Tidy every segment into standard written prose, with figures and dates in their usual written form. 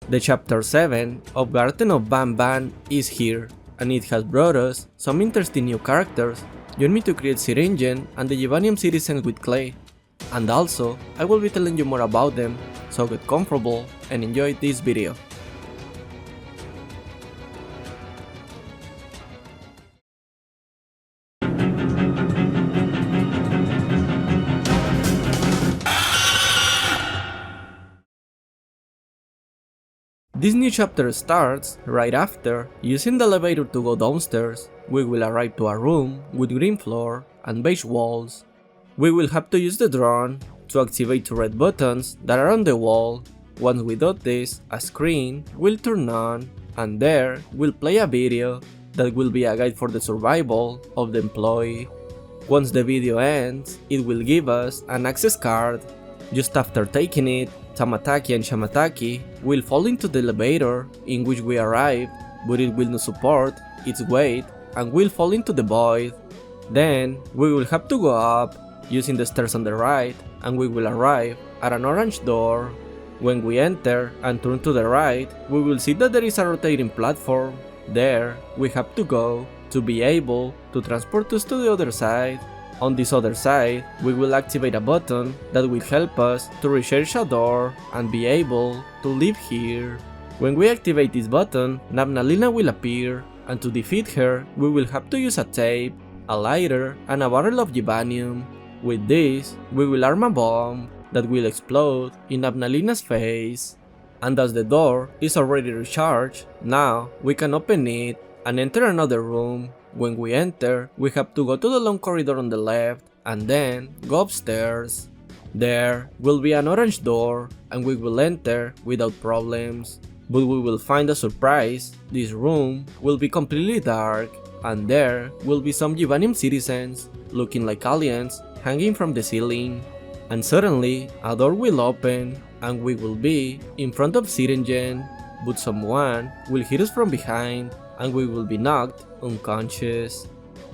The chapter 7 of Garten of Banban is here, and it has brought us some interesting new characters. Join me to create SYRINGEON and the GIVANIUM citizens with clay. And also, I will be telling you more about them, so get comfortable and enjoy this video. This new chapter starts right after. Using the elevator to go downstairs, we will arrive to a room with green floor and beige walls. We will have to use the drone to activate two red buttons that are on the wall. Once we do this, a screen will turn on, and there will play a video that will be a guide for the survival of the employee. Once the video ends, it will give us an access card. Just after taking it, Tamataki and Shamataki will fall into the elevator in which we arrived, but it will not support its weight and will fall into the void. Then we will have to go up using the stairs on the right, and we will arrive at an orange door. When we enter and turn to the right, we will see that there is a rotating platform. There we have to go to be able to transport us to the other side. On this other side, we will activate a button that will help us to research a door and be able to live here. When we activate this button, Nalina will appear, and to defeat her, we will have to use a tape, a lighter, and a barrel of GIVANIUM. With this, we will arm a bomb that will explode in Nalina's face. And as the door is already recharged, now we can open it and enter another room. When we enter, we have to go to the long corridor on the left and then go upstairs. There will be an orange door and we will enter without problems. But we will find a surprise. This room will be completely dark and there will be some GIVANIUM citizens looking like aliens hanging from the ceiling. And suddenly a door will open and we will be in front of SYRINGEON, but someone will hit us from behind and we will be knocked unconscious.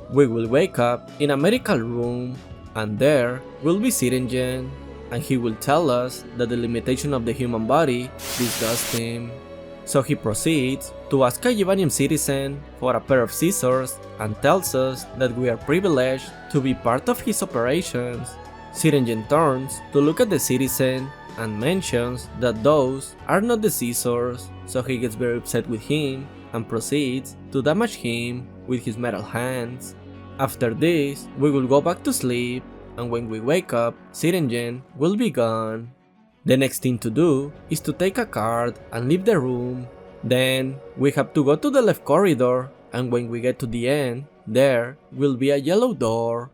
We will wake up in a medical room and there will be SYRINGEON, and he will tell us that the limitation of the human body disgusts him. So he proceeds to ask a GIVANIUM citizen for a pair of scissors and tells us that we are privileged to be part of his operations. SYRINGEON turns to look at the citizen and mentions that those are not the scissors, so he gets very upset with him and proceeds to damage him with his metal hands. After this, we will go back to sleep, and when we wake up, SYRINGEON will be gone. The next thing to do is to take a card and leave the room. Then we have to go to the left corridor, and when we get to the end, there will be a yellow door.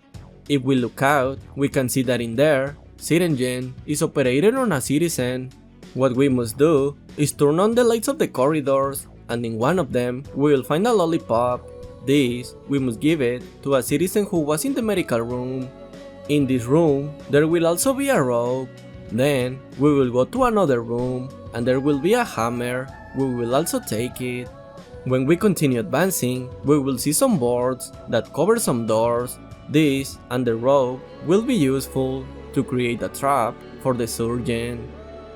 If we look out, we can see that in there, SYRINGEON is operating on a citizen. What we must do is turn on the lights of the corridors, and in one of them we will find a lollipop. This we must give it to a citizen who was in the medical room. In this room there will also be a rope. Then we will go to another room and there will be a hammer. We will also take it. When we continue advancing, we will see some boards that cover some doors. This and the rope will be useful to create a trap for the surgeon.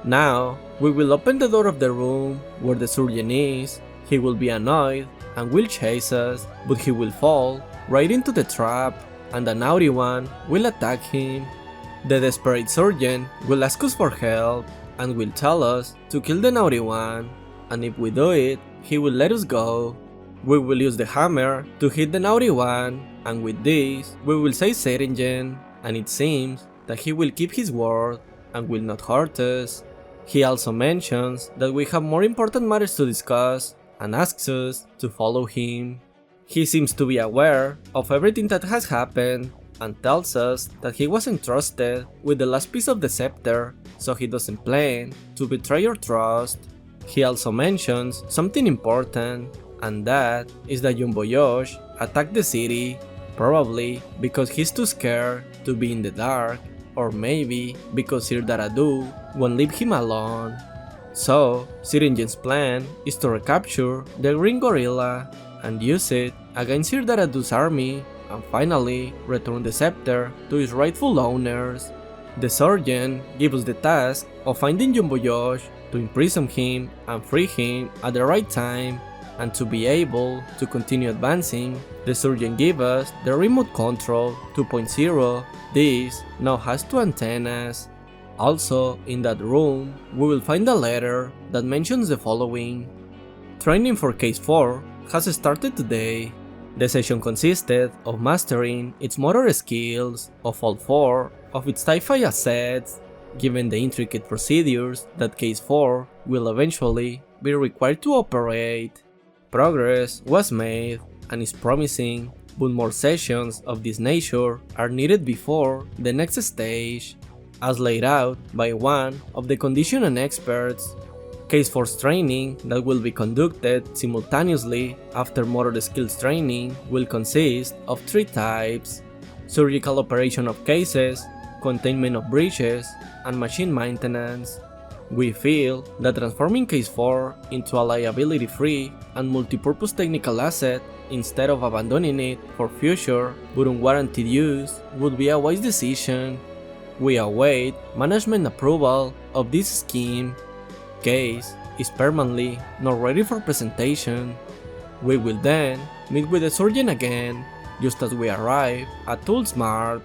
Now, we will open the door of the room where the surgeon is. He will be annoyed and will chase us, but he will fall right into the trap and the naughty one will attack him. The desperate surgeon will ask us for help and will tell us to kill the naughty one, and if we do it, he will let us go. We will use the hammer to hit the naughty one, and with this, we will say SYRINGEON, and it seems that he will keep his word and will not hurt us. He also mentions that we have more important matters to discuss and asks us to follow him. He seems to be aware of everything that has happened and tells us that he was entrusted with the last piece of the scepter, so he doesn't plan to betray our trust. He also mentions something important, and that is that Yumboyosh attacked the city, probably because he's too scared to be in the dark, or maybe because Sir Daradu won't leave him alone. So, SYRINGEON's plan is to recapture the green gorilla and use it against Sir Daradu's army and finally return the scepter to its rightful owners. The surgeon gives us the task of finding Yumboyosh to imprison him and free him at the right time, and to be able to continue advancing, the surgeon gave us the remote control 2.0. This now has 2 antennas. Also, in that room, we will find a letter that mentions the following. Training for Case 4 has started today. The session consisted of mastering its motor skills of all 4 of its Sci-Fi assets, given the intricate procedures that Case 4 will eventually be required to operate. Progress was made and is promising, but more sessions of this nature are needed before the next stage, as laid out by one of the conditioning experts. Case 4's training that will be conducted simultaneously after motor skills training will consist of 3 types: surgical operation of cases, containment of breaches, and machine maintenance. We feel that transforming Case 4 into a liability-free and multipurpose technical asset instead of abandoning it for future but unwarranted use would be a wise decision. We await management approval of this scheme. Case is permanently not ready for presentation. We will then meet with the surgeon again, just as we arrive at Toolsmart,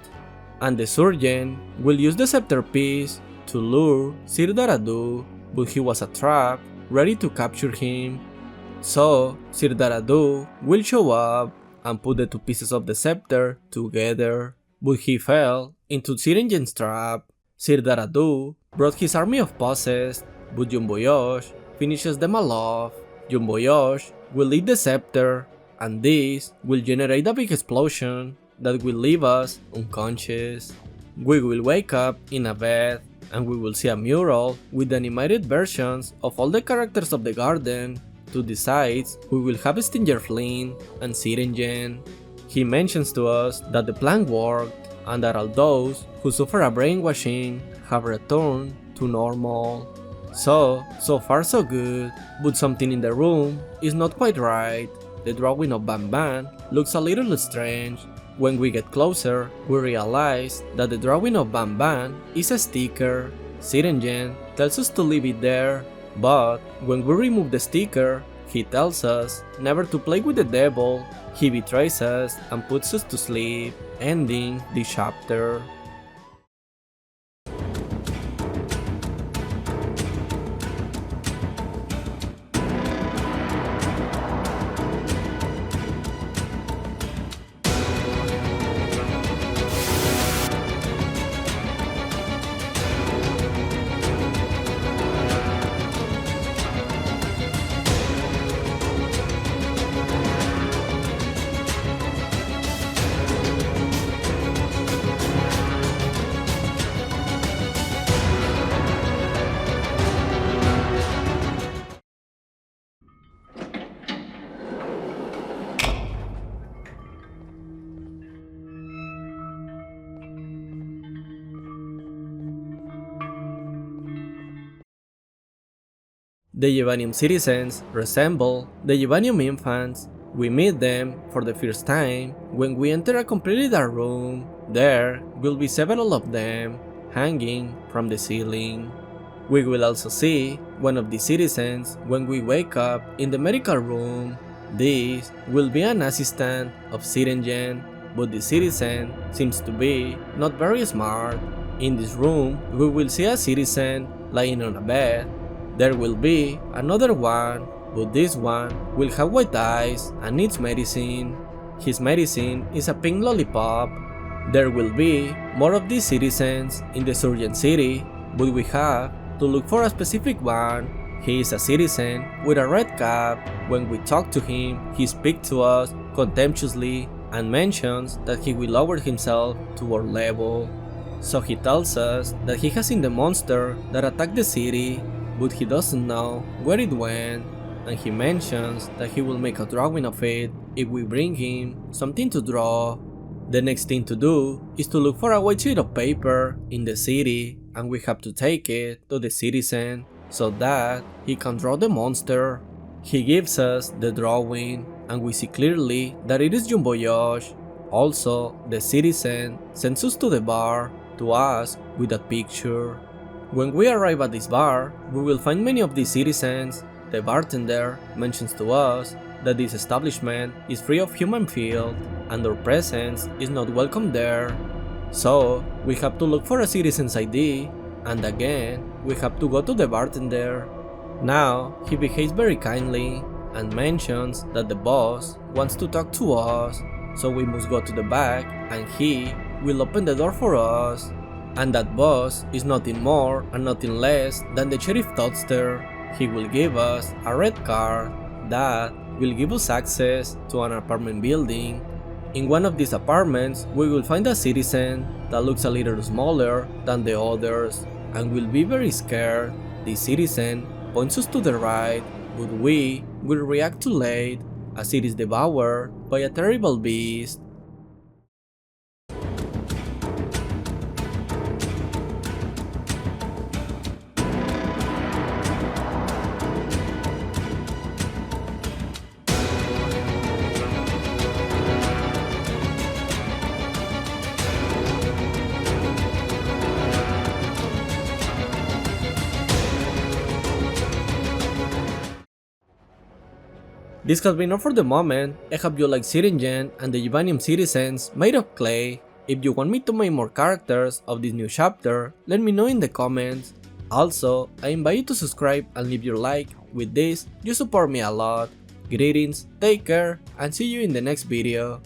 and the surgeon will use the scepter piece to lure Sir Daradu, but he was a trap ready to capture him. So Sir Daradu will show up and put the 2 pieces of the scepter together, but he fell into SYRINGEON's trap. Sir Daradu brought his army of possessed, but Jumboyosh finishes them all off. Jumboyosh will lead the scepter, and this will generate a big explosion that will leave us unconscious. We will wake up in a bed, and we will see a mural with animated versions of all the characters of the Garden. To the sides, we will have Stinger Flynn and SYRINGEON. He mentions to us that the plan worked, and that all those who suffer a brainwashing have returned to normal. So far so good, but something in the room is not quite right. The drawing of Banban looks a little strange. When we get closer, we realize that the drawing of Banban is a sticker. SYRINGEON tells us to leave it there, but when we remove the sticker, he tells us never to play with the devil. He betrays us and puts us to sleep, ending this chapter. The GIVANIUM citizens resemble the GIVANIUM infants. We meet them for the first time when we enter a completely dark room. There will be several of them hanging from the ceiling. We will also see one of the citizens when we wake up in the medical room. This will be an assistant of SYRINGEON, but the citizen seems to be not very smart. In this room, we will see a citizen lying on a bed. There will be another one, but this one will have white eyes and needs medicine. His medicine is a pink lollipop. There will be more of these citizens in the Surgeon City, but we have to look for a specific one. He is a citizen with a red cap. When we talk to him, he speaks to us contemptuously and mentions that he will lower himself to our level. So he tells us that he has seen the monster that attacked the city, but he doesn't know where it went, and he mentions that he will make a drawing of it if we bring him something to draw. The next thing to do is to look for a white sheet of paper in the city, and we have to take it to the citizen so that he can draw the monster. He gives us the drawing, and we see clearly that it is Jumboyosh. Also, the citizen sends us to the bar to ask with that picture. When we arrive at this bar, we will find many of these citizens. The bartender mentions to us that this establishment is free of human filth and our presence is not welcome there. So, we have to look for a citizen's ID, and again, we have to go to the bartender. Now, he behaves very kindly and mentions that the boss wants to talk to us, so we must go to the back and he will open the door for us. And that boss is nothing more and nothing less than the Sheriff Toadster. He will give us a red card that will give us access to an apartment building. In one of these apartments, we will find a citizen that looks a little smaller than the others and will be very scared. The citizen points us to the right, but we will react too late as it is devoured by a terrible beast. This has been all for the moment. I hope you like SYRINGEON and the GIVANIUM citizens made of clay. If you want me to make more characters of this new chapter, let me know in the comments. Also, I invite you to subscribe and leave your like. With this, you support me a lot. Greetings, take care, and see you in the next video.